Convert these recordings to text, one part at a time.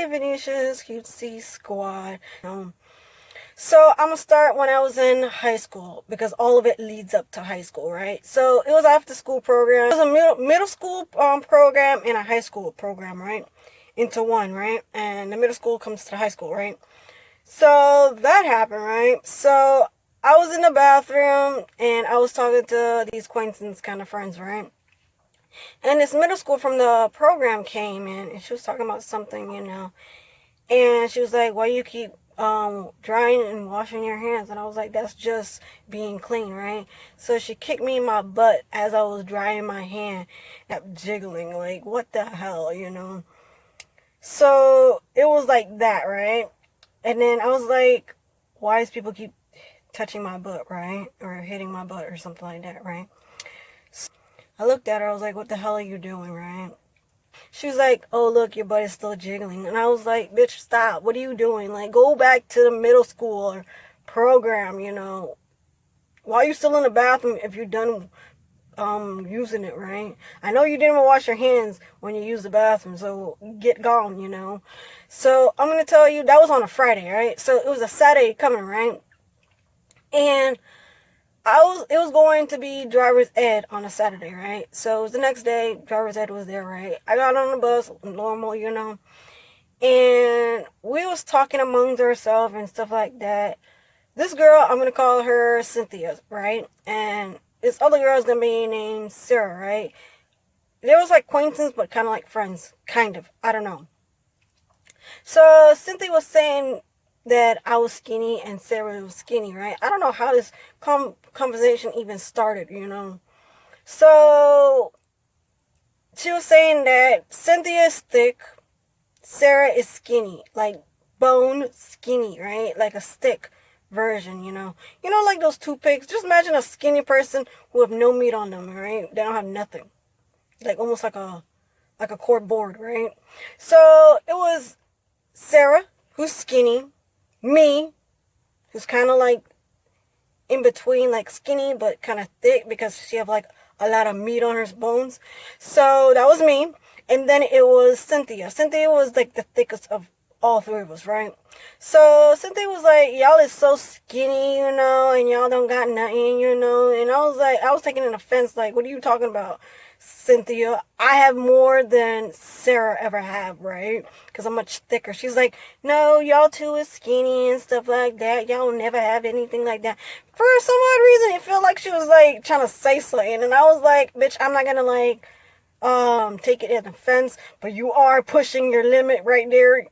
Venesha's Cutesy Squad. So I'm gonna start when I was in high school because all of it leads up to high school, right? So it was after school program. It was a middle school program and a high school program, right? Into one, right? And the middle school comes to the high school, right? So that happened, right? So I was in the bathroom and I was talking to these acquaintance kind of friends, right? And this middle school from the program came in and she was talking about something, and she was like, why you keep drying and washing your hands? And I was like, that's just being clean, right? So she kicked me in my butt as I was drying my hand, kept jiggling, like, what the hell, So it was like that, right? And then I was like, why does people keep touching my butt, right? Or hitting my butt or something like that, right? So I looked at her, I was like, what the hell are you doing, right? She was like, oh, look, your butt is still jiggling. And I was like, bitch, stop. What are you doing? Like, go back to the middle school program, Why are you still in the bathroom if you're done using it, right? I know you didn't wash your hands when you use the bathroom, so get gone, So I'm going to tell you, that was on a Friday, right? So it was a Saturday coming, right? And it was going to be driver's ed on a Saturday, right? So it was the next day, driver's ed was there, right? I got on the bus, normal, and we was talking amongst ourselves and stuff like that. This girl, I'm going to call her Cynthia, right? And this other girl is going to be named Sarah, right? There was like acquaintances, but kind of like friends, kind of. I don't know. So Cynthia was saying that I was skinny and Sarah was skinny, right? I don't know how this conversation even started, So she was saying that Cynthia is thick, Sarah is skinny, like bone skinny, right? Like a stick version, like those toothpicks. Just imagine a skinny person who have no meat on them, right? They don't have nothing, like almost like a cardboard, right? So it was Sarah, who's skinny, me, who's kind of like in between, like skinny but kind of thick because she have like a lot of meat on her bones. So that was me. And then it was Cynthia. Cynthia was like the thickest of all three of us, right? So Cynthia was like, y'all is so skinny, and y'all don't got nothing, And I was taking an offense, like, what are you talking about, Cynthia? I have more than Sarah ever have, right? Because I'm much thicker. She's like, no, y'all two is skinny and stuff like that. Y'all never have anything like that. For some odd reason, it felt like she was like trying to say something, and I was like, bitch, I'm not gonna like take it as offense, but you are pushing your limit right there,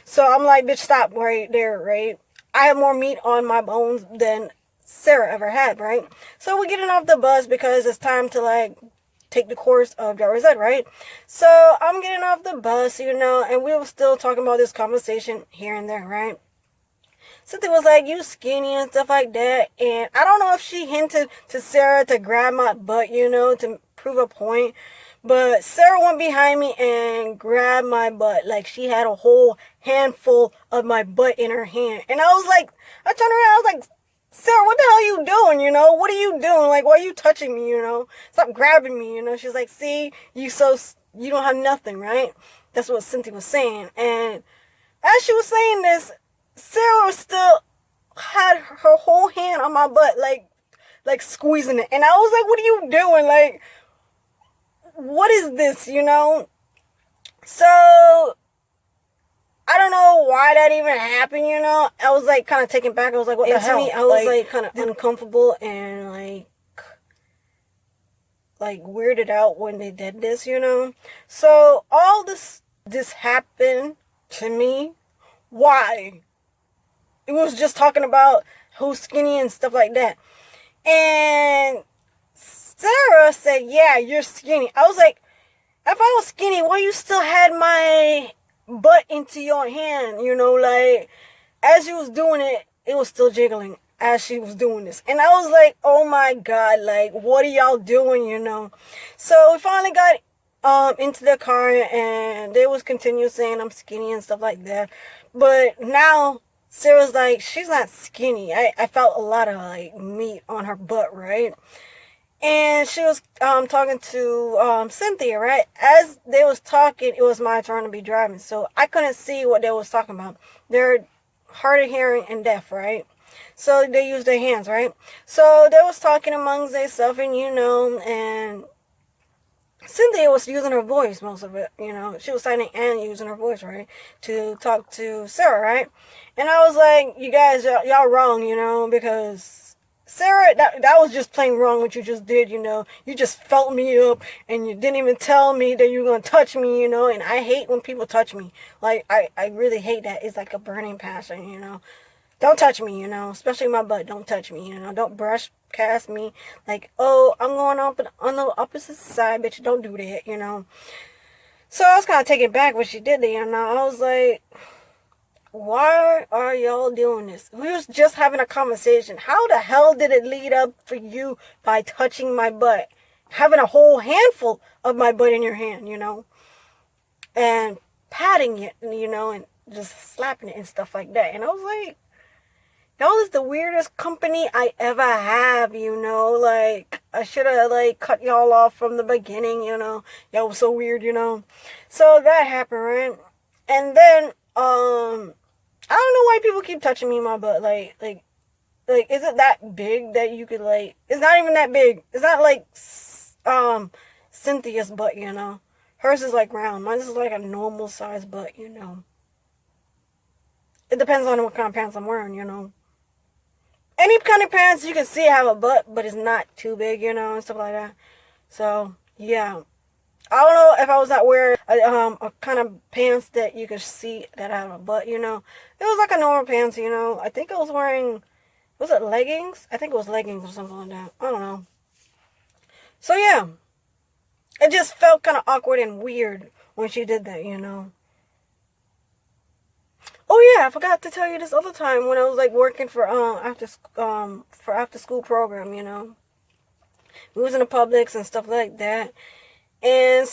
So I'm like, bitch, stop right there, right? I have more meat on my bones than Sarah ever had, right? So we're getting off the bus because it's time to like take the course of driver's ed, right? So I'm getting off the bus, and we were still talking about this conversation here and there, right? Cynthia was like, you skinny and stuff like that. And I don't know if she hinted to Sarah to grab my butt, to prove a point. But Sarah went behind me and grabbed my butt. Like she had a whole handful of my butt in her hand. And I was like, I turned around, I was like, Sarah, what the hell are you doing, What are you doing? Like, why are you touching me, Stop grabbing me, She's like, see, you don't have nothing, right? That's what Cynthia was saying. And as she was saying this, Sarah still had her whole hand on my butt, like squeezing it. And I was like, what are you doing? Like, what is this, So, I don't know why that even happened, I was like kind of taken back. I was like, what the hell? I was like kind of uncomfortable and like weirded out when they did this, So all this happened to me. Why? It was just talking about who's skinny and stuff like that. And Sarah said, yeah, you're skinny. I was like, if I was skinny, why you still had my butt into your hand? Like, as you was doing it, it was still jiggling as she was doing this. And I was like, oh my God, like, what are y'all doing, So we finally got into the car, and they was continue saying I'm skinny and stuff like that. But now Sarah's like, she's not skinny. I felt a lot of like meat on her butt, right? And she was talking to Cynthia, right? As they was talking, it was my turn to be driving, so I couldn't see what they was talking about. They're hard of hearing and deaf, right? So they use their hands, right? So they was talking amongst themselves, and and Cynthia was using her voice most of it, She was signing and using her voice, right, to talk to Sarah, right? And I was like, you guys, y'all wrong, because Sarah, that was just plain wrong what you just did, You just felt me up, and you didn't even tell me that you were going to touch me, And I hate when people touch me. Like, I really hate that. It's like a burning passion. Don't touch me, especially my butt. Don't touch me, Don't brush past me like, oh, I'm going up on the opposite side, bitch. Don't do that, So I was kind of taken back when she did that, I was like, why are y'all doing this? We was just having a conversation. How the hell did it lead up for you by touching my butt? Having a whole handful of my butt in your hand, And patting it, and just slapping it and stuff like that. And I was like, y'all is the weirdest company I ever have, Like, I should have, like, cut y'all off from the beginning, Y'all was so weird, So that happened, right? And then, I don't know why people keep touching me in my butt. Like, is it that big that you could, like, it's not even that big. It's not like, Cynthia's butt, Hers is, like, round. Mine is, like, a normal size butt, It depends on what kind of pants I'm wearing, Any kind of pants you can see have a butt, but it's not too big, and stuff like that. So, yeah. I don't know if I was not wearing a kind of pants that you could see that have a butt, It was like a normal pants, I think I was wearing, was it leggings? I think it was leggings or something like that. I don't know. So, yeah. It just felt kind of awkward and weird when she did that, Oh yeah, I forgot to tell you this other time when I was like working for after school program, We was in the Publix and stuff like that. And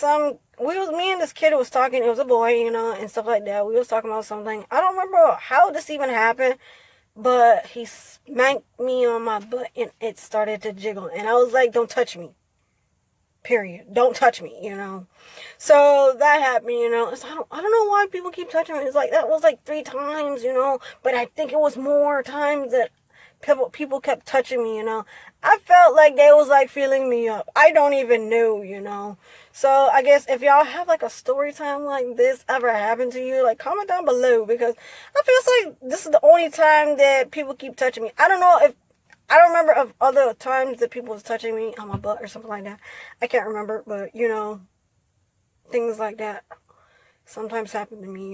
me and this kid was talking, it was a boy, and stuff like that. We was talking about something. I don't remember how this even happened, but he smacked me on my butt and it started to jiggle. And I was like, don't touch me. Period. Don't touch me, So that happened, So I don't know why people keep touching me. It's like, that was like 3 times, But I think it was more times that people kept touching me, I felt like they was like feeling me up. I don't even know, So I guess if y'all have like a story time like this ever happened to you, like comment down below, because I feel like this is the only time that people keep touching me. I don't remember of other times that people was touching me on my butt or something like that. I can't remember, but things like that sometimes happen to me.